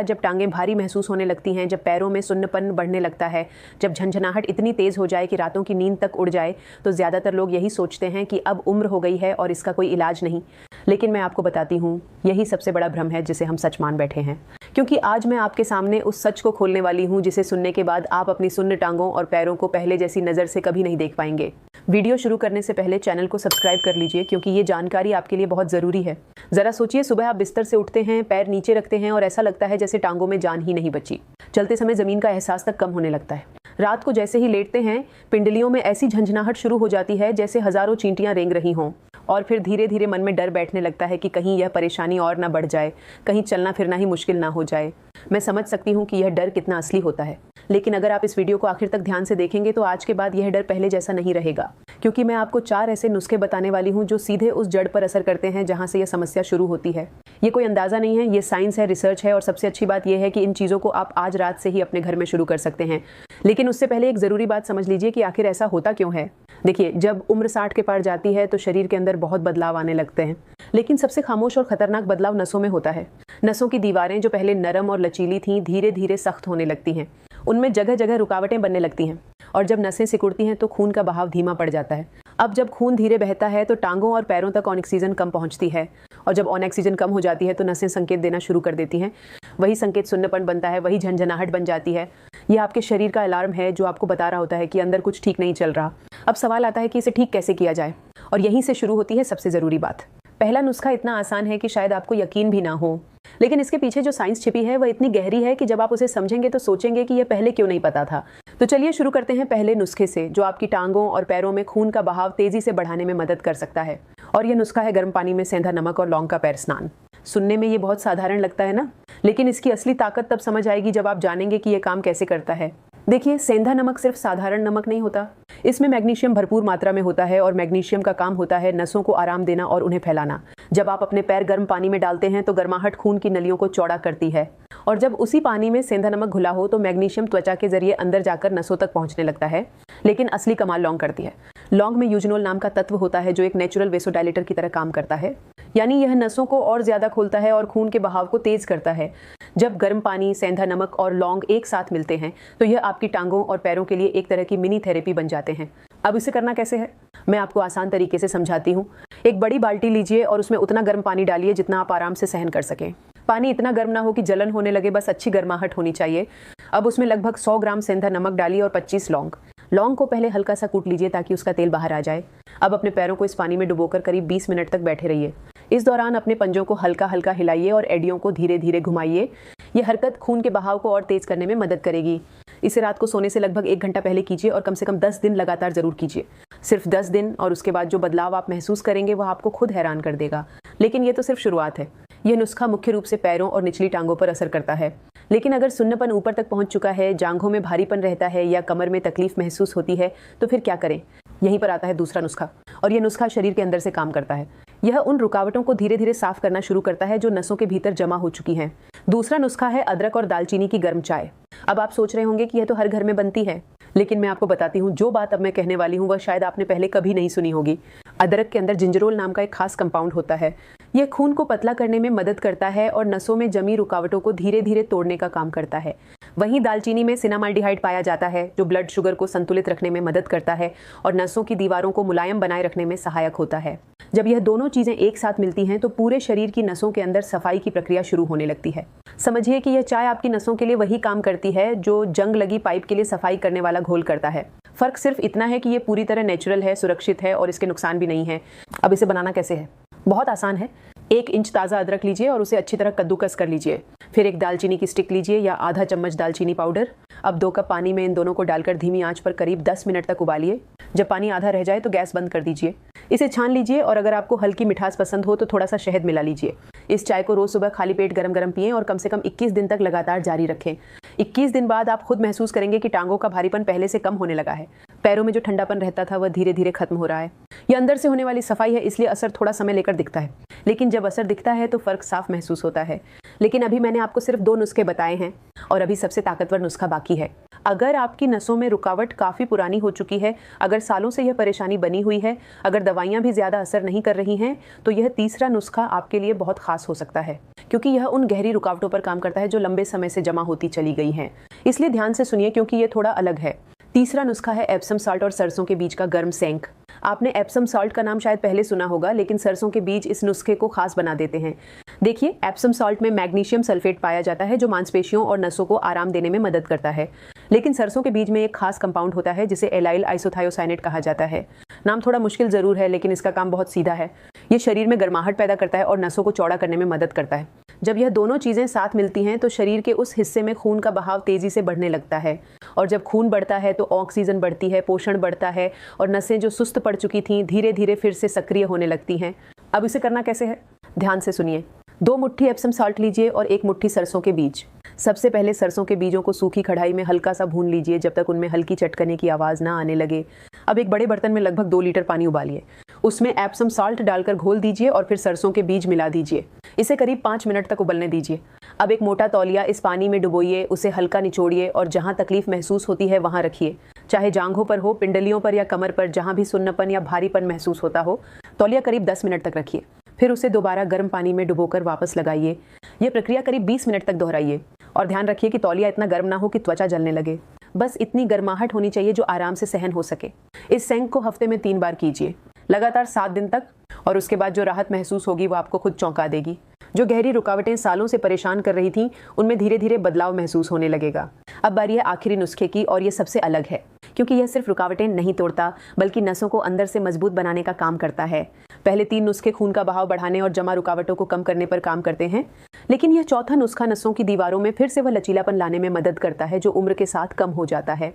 जब टांगें भारी महसूस होने लगती हैं, जब पैरों में सुन्नपन बढ़ने लगता है, जब झंझनाहट इतनी तेज़ हो जाए कि रातों की नींद तक उड़ जाए, तो ज़्यादातर लोग यही सोचते हैं कि अब उम्र हो गई है और इसका कोई इलाज नहीं। लेकिन मैं आपको बताती हूँ, यही सबसे बड़ा भ्रम है जिसे हम सच मान बैठे हैं। क्योंकि आज मैं आपके सामने उस सच को खोलने वाली हूँ जिसे सुनने के बाद आप अपनी सुन्न टांगों और पैरों को पहले जैसी नज़र से कभी नहीं देख पाएंगे। वीडियो शुरू करने से पहले चैनल को सब्सक्राइब कर लीजिए, क्योंकि ये जानकारी आपके लिए बहुत ज़रूरी है। ज़रा सोचिए, सुबह आप बिस्तर से उठते हैं, पैर नीचे रखते हैं और ऐसा लगता है जैसे टांगों में जान ही नहीं बची। चलते समय ज़मीन का एहसास तक कम होने लगता है। रात को जैसे ही लेटते हैं, पिंडलियों में ऐसी झंझनाहट शुरू हो जाती है जैसे हज़ारों चींटियां रेंग रही हों। और फिर धीरे धीरे मन में डर बैठने लगता है कि कहीं यह परेशानी और ना बढ़ जाए, कहीं चलना फिरना ही मुश्किल ना हो जाए। मैं समझ सकती हूँ कि यह डर कितना असली होता है, लेकिन अगर आप इस वीडियो को आखिर तक ध्यान से देखेंगे तो आज के बाद यह डर पहले जैसा नहीं रहेगा। क्योंकि मैं आपको 4 ऐसे नुस्खे बताने वाली हूँ जो सीधे उस जड़ पर असर करते हैं जहाँ से यह समस्या शुरू होती है। ये कोई अंदाज़ा नहीं है, ये साइंस है, रिसर्च है। और सबसे अच्छी बात यह है कि इन चीज़ों को आप आज रात से ही अपने घर में शुरू कर सकते हैं। लेकिन उससे पहले एक ज़रूरी बात समझ लीजिए कि आखिर ऐसा होता क्यों है। देखिए, जब उम्र 60 के पार जाती है तो शरीर के अंदर बहुत बदलाव आने लगते हैं, लेकिन सबसे खामोश और खतरनाक बदलाव नसों में होता है। नसों की दीवारें जो पहले नरम और लचीली थीं, धीरे धीरे सख्त होने लगती हैं। उनमें जगह जगह रुकावटें बनने लगती हैं, और जब नसें सिकुड़ती हैं तो खून का बहाव धीमा पड़ जाता है। अब जब खून धीरे बहता है तो टांगों और पैरों तक ऑक्सीजन कम पहुंचती है, और जब ऑक्सीजन कम हो जाती है तो नसें संकेत देना शुरू कर देती हैं। वही संकेत सुन्नपन बनता है, वही झंझनाहट बन जाती है। यह आपके शरीर का अलार्म है जो आपको बता रहा होता है कि अंदर कुछ ठीक नहीं चल रहा। अब सवाल आता है कि इसे ठीक कैसे किया जाए, और यहीं से शुरू होती है सबसे ज़रूरी बात। पहला नुस्खा इतना आसान है कि शायद आपको यकीन भी ना हो, लेकिन इसके पीछे जो साइंस छिपी है वह इतनी गहरी है कि जब आप उसे समझेंगे तो सोचेंगे कि यह पहले क्यों नहीं पता था। तो चलिए शुरू करते हैं पहले नुस्खे से, जो आपकी टांगों और पैरों में खून का बहाव तेजी से बढ़ाने में मदद कर सकता है। और यह नुस्खा है गर्म पानी में सेंधा नमक और लौंग का पैर स्नान। सुनने में ये बहुत साधारण लगता है ना, लेकिन इसकी असली ताकत तब समझ आएगी जब आप जानेंगे कि यह काम कैसे करता है। देखिए, सेंधा नमक सिर्फ साधारण नमक नहीं होता। इसमें मैग्नीशियम भरपूर मात्रा में होता है, और मैग्नीशियम का काम होता है नसों को आराम देना और उन्हें फैलाना। जब आप अपने पैर गर्म पानी में डालते हैं तो गर्माहट खून की नलियों को चौड़ा करती है, और जब उसी पानी में सेंधा नमक घुला हो तो मैग्नीशियम त्वचा के जरिए अंदर जाकर नसों तक पहुंचने लगता है। लेकिन असली कमाल लौंग करती है। लौंग में यूजनोल नाम का तत्व होता है जो एक नेचुरल वेसोडाइलेटर की तरह काम करता है, यानी यह नसों को और ज्यादा खोलता है और खून के बहाव को तेज करता है। जब गर्म पानी, सेंधा नमक और लौंग एक साथ मिलते हैं तो यह आपकी टांगों और पैरों के लिए एक तरह की मिनी थेरेपी बन जाते हैं। अब इसे करना कैसे है, मैं आपको आसान तरीके से समझाती हूँ। एक बड़ी बाल्टी लीजिए और उसमें उतना गर्म पानी डालिए जितना आप आराम से सहन कर सकें। पानी इतना गर्म ना हो कि जलन होने लगे, बस अच्छी गर्माहट होनी चाहिए। अब उसमें लगभग 100 ग्राम सेंधा नमक डालिए और 25 लौंग। लौंग को पहले हल्का सा कूट लीजिए ताकि उसका तेल बाहर आ जाए। अब अपने पैरों को इस पानी में डुबोकर करीब 20 मिनट तक बैठे रहिए। इस दौरान अपने पंजों को हल्का हल्का हिलाइए और एडियों को धीरे धीरे घुमाइए। यह हरकत खून के बहाव को और तेज करने में मदद करेगी। इसे रात को सोने से लगभग 1 घंटा पहले कीजिए और कम से कम 10 दिन लगातार जरूर कीजिए। सिर्फ 10 दिन, और उसके बाद जो बदलाव आप महसूस करेंगे वह आपको खुद हैरान कर देगा। लेकिन ये तो सिर्फ शुरुआत है। यह नुस्खा मुख्य रूप से पैरों और निचली टांगों पर असर करता है, लेकिन अगर सुन्नपन ऊपर तक पहुंच चुका है, जांघों में भारीपन रहता है या कमर में तकलीफ महसूस होती है, तो फिर क्या करें। यहीं पर आता है दूसरा नुस्खा, और यह नुस्खा शरीर के अंदर से काम करता है। यह उन रुकावटों को धीरे धीरे साफ करना शुरू करता है जो नसों के भीतर जमा हो चुकी हैं। दूसरा नुस्खा है अदरक और दालचीनी की गर्म चाय। अब आप सोच रहे होंगे कि यह तो हर घर में बनती है, लेकिन मैं आपको बताती हूँ, जो बात अब मैं कहने वाली हूँ वह शायद आपने पहले कभी नहीं सुनी होगी। अदरक के अंदर जिंजरोल नाम का एक खास कंपाउंड होता है। यह खून को पतला करने में मदद करता है और नसों में जमी रुकावटों को धीरे धीरे तोड़ने का काम करता है। वहीं दालचीनी में सिनामाल्डिहाइड पाया जाता है, जो ब्लड शुगर को संतुलित रखने में मदद करता है और नसों की दीवारों को मुलायम बनाए रखने में सहायक होता है। जब यह दोनों चीजें एक साथ मिलती हैं तो पूरे शरीर की नसों के अंदर सफाई की प्रक्रिया शुरू होने लगती है। समझिए कि यह चाय आपकी नसों के लिए वही काम करती है जो जंग लगी पाइप के लिए सफाई करने वाला घोल करता है। फर्क सिर्फ इतना है कि यह पूरी तरह नेचुरल है, सुरक्षित है और इसके नुकसान भी नहीं है। अब इसे बनाना कैसे है, बहुत आसान है। 1 इंच ताज़ा अदरक लीजिए और उसे अच्छी तरह कद्दूकस कर लीजिए। फिर एक दालचीनी की स्टिक लीजिए या आधा चम्मच दालचीनी पाउडर। अब 2 कप पानी में इन दोनों को डालकर धीमी आंच पर करीब 10 मिनट तक उबालिए। जब पानी आधा रह जाए तो गैस बंद कर दीजिए। इसे छान लीजिए और अगर आपको हल्की मिठास पसंद हो तो थोड़ा सा शहद मिला लीजिए। इस चाय को रोज सुबह खाली पेट गरम गरम पिएं और कम से कम 21 दिन तक लगातार जारी रखें। 21 दिन बाद आप खुद महसूस करेंगे कि टांगों का भारीपन पहले से कम होने लगा है। पैरों में जो ठंडापन रहता था वह धीरे धीरे खत्म हो रहा है। यह अंदर से होने वाली सफाई है, इसलिए असर थोड़ा समय लेकर दिखता है, लेकिन जब असर दिखता है तो फर्क साफ महसूस होता है। लेकिन अभी मैंने आपको सिर्फ 2 नुस्खे बताए हैं और अभी सबसे ताकतवर नुस्खा बाकी है। अगर आपकी नसों में रुकावट काफ़ी पुरानी हो चुकी है, अगर सालों से यह परेशानी बनी हुई है, अगर दवाइयाँ भी ज़्यादा असर नहीं कर रही हैं, तो यह तीसरा नुस्खा आपके लिए बहुत खास हो सकता है, क्योंकि यह उन गहरी रुकावटों पर काम करता है जो लंबे समय से जमा होती चली गई हैं। इसलिए ध्यान से सुनिए, क्योंकि यह थोड़ा अलग है। तीसरा नुस्खा है एप्सम साल्ट और सरसों के बीज का गर्म सेंक। आपने एप्सम साल्ट का नाम शायद पहले सुना होगा, लेकिन सरसों के बीज इस नुस्खे को खास बना देते हैं। देखिए, एप्सम साल्ट में मैग्नीशियम सल्फेट पाया जाता है जो मांसपेशियों और नसों को आराम देने में मदद करता है। लेकिन सरसों के बीज में एक खास कंपाउंड होता है जिसे एलाइल आइसोथायोसाइनेट कहा जाता है। नाम थोड़ा मुश्किल जरूर है, लेकिन इसका काम बहुत सीधा है। ये शरीर में गर्माहट पैदा करता है और नसों को चौड़ा करने में मदद करता है। जब यह दोनों चीज़ें साथ मिलती हैं तो शरीर के उस हिस्से में खून का बहाव तेज़ी से बढ़ने लगता है, और जब खून बढ़ता है तो ऑक्सीजन बढ़ती है, पोषण बढ़ता है, और नसें जो सुस्त पड़ चुकी थीं धीरे धीरे फिर से सक्रिय होने लगती हैं। अब इसे करना कैसे है, ध्यान से सुनिए। 2 मुट्ठी एप्सम साल्ट लीजिए और 1 मुट्ठी सरसों के बीज। सबसे पहले सरसों के बीजों को सूखी कढ़ाई में हल्का सा भून लीजिए जब तक उनमें हल्की चटकने की आवाज़ ना आने लगे। अब एक बड़े बर्तन में लगभग 2 लीटर पानी उबालिए। उसमें एप्सम साल्ट डालकर घोल दीजिए और फिर सरसों के बीज मिला दीजिए। इसे करीब 5 मिनट तक उबलने दीजिए। अब एक मोटा तौलिया इस पानी में डुबोइए, उसे हल्का निचोड़िए और जहाँ तकलीफ महसूस होती है वहाँ रखिए। चाहे जांघों पर हो, पिंडलियों पर या कमर पर, जहाँ भी सुन्नपन या भारीपन महसूस होता हो, तौलिया करीब 10 मिनट तक रखिए। फिर उसे दोबारा गर्म पानी में डुबोकर वापस लगाइए। यह प्रक्रिया करीब 20 मिनट तक दोहराइए और ध्यान रखिए कि तौलिया इतना गर्म ना हो कि त्वचा जलने लगे। बस इतनी गर्माहट होनी चाहिए जो आराम से सहन हो सके। इस सेंक को हफ्ते में 3 बार कीजिए, लगातार 7 दिन तक, और उसके बाद जो राहत महसूस होगी वो आपको खुद चौंका देगी। जो गहरी रुकावटें सालों से परेशान कर रही थीं, उनमें धीरे धीरे बदलाव महसूस होने लगेगा। अब बारी है आखिरी नुस्खे की, और ये सबसे अलग है, क्योंकि यह सिर्फ रुकावटें नहीं तोड़ता बल्कि नसों को अंदर से मजबूत बनाने का काम करता है। पहले 3 नुस्खे खून का बहाव बढ़ाने और जमा रुकावटों को कम करने पर काम करते हैं, लेकिन यह चौथा नुस्खा नसों की दीवारों में फिर से वह लचीलापन लाने में मदद करता है जो उम्र के साथ कम हो जाता है।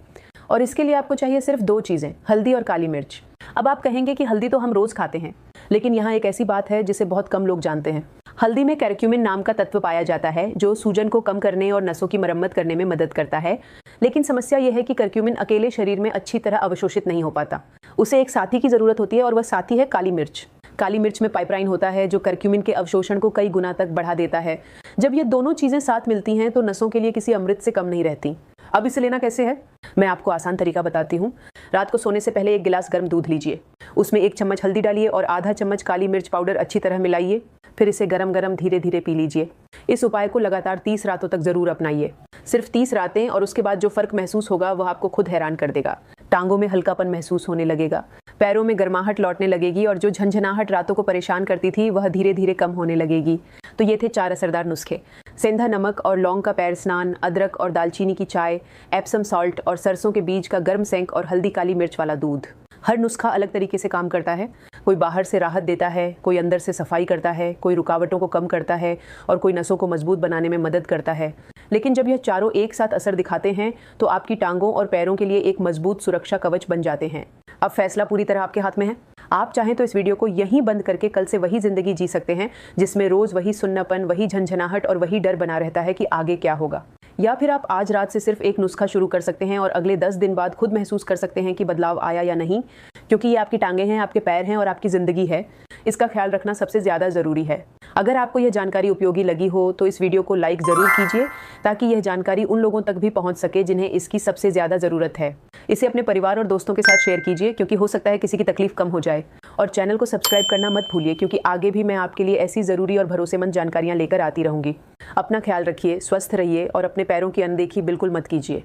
और इसके लिए आपको चाहिए सिर्फ 2 चीज़ें, हल्दी और काली मिर्च। अब आप कहेंगे कि हल्दी तो हम रोज़ खाते हैं, लेकिन यहाँ एक ऐसी बात है जिसे बहुत कम लोग जानते हैं। हल्दी में करक्यूमिन नाम का तत्व पाया जाता है जो सूजन को कम करने और नसों की मरम्मत करने में मदद करता है। लेकिन समस्या यह है कि करक्यूमिन अकेले शरीर में अच्छी तरह अवशोषित नहीं हो पाता। उसे एक साथी की ज़रूरत होती है, और वह साथी है काली मिर्च। काली मिर्च में पाइपराइन होता है जो करक्यूमिन के अवशोषण को कई गुना तक बढ़ा देता है। जब ये दोनों चीज़ें साथ मिलती हैं तो नसों के लिए किसी अमृत से कम नहीं रहती। अब इसे लेना कैसे है, मैं आपको आसान तरीका बताती हूँ। रात को सोने से पहले 1 गिलास गर्म दूध लीजिए, उसमें 1 चम्मच हल्दी डालिए और आधा चम्मच काली मिर्च पाउडर अच्छी तरह मिलाइए। फिर इसे गरम गरम धीरे धीरे पी लीजिए। इस उपाय को लगातार 30 रातों तक जरूर अपनाइए, सिर्फ 30 रातें, और उसके बाद जो फर्क महसूस होगा वह आपको खुद हैरान कर देगा। टांगों में हल्कापन महसूस होने लगेगा, पैरों में गर्माहट लौटने लगेगी, और जो झंझनाहट रातों को परेशान करती थी वह धीरे धीरे कम होने लगेगी। तो ये थे 4 असरदार नुस्खे: सेंधा नमक और लौंग का पैर स्नान, अदरक और दालचीनी की चाय, एप्सम साल्ट और सरसों के बीज का गर्म सेंक, और हल्दी काली मिर्च वाला दूध। हर नुस्खा अलग तरीके से काम करता है। कोई बाहर से राहत देता है, कोई अंदर से सफाई करता है, कोई रुकावटों को कम करता है, और कोई नसों को मजबूत बनाने में मदद करता है। लेकिन जब यह चारों एक साथ असर दिखाते हैं तो आपकी टांगों और पैरों के लिए एक मजबूत सुरक्षा कवच बन जाते हैं। अब फैसला पूरी तरह आपके हाथ में है। आप चाहें तो इस वीडियो को यहीं बंद करके कल से वही जिंदगी जी सकते हैं जिसमें रोज वही सुन्नापन, वही झंझनाहट और वही डर बना रहता है कि आगे क्या होगा। या फिर आप आज रात से सिर्फ एक नुस्खा शुरू कर सकते हैं और अगले 10 दिन बाद खुद महसूस कर सकते हैं कि बदलाव आया या नहीं, क्योंकि ये आपकी टांगें हैं, आपके पैर हैं और आपकी ज़िंदगी है। इसका ख्याल रखना सबसे ज़्यादा ज़रूरी है। अगर आपको यह जानकारी उपयोगी लगी हो तो इस वीडियो को लाइक ज़रूर कीजिए ताकि यह जानकारी उन लोगों तक भी पहुंच सके जिन्हें इसकी सबसे ज़्यादा ज़रूरत है। इसे अपने परिवार और दोस्तों के साथ शेयर कीजिए, क्योंकि हो सकता है किसी की तकलीफ कम हो जाए। और चैनल को सब्सक्राइब करना मत भूलिए, क्योंकि आगे भी मैं आपके लिए ऐसी ज़रूरी और भरोसेमंद जानकारियाँ लेकर आती रहूँगी। अपना ख्याल रखिए, स्वस्थ रहिए और अपने पैरों की अनदेखी बिल्कुल मत कीजिए।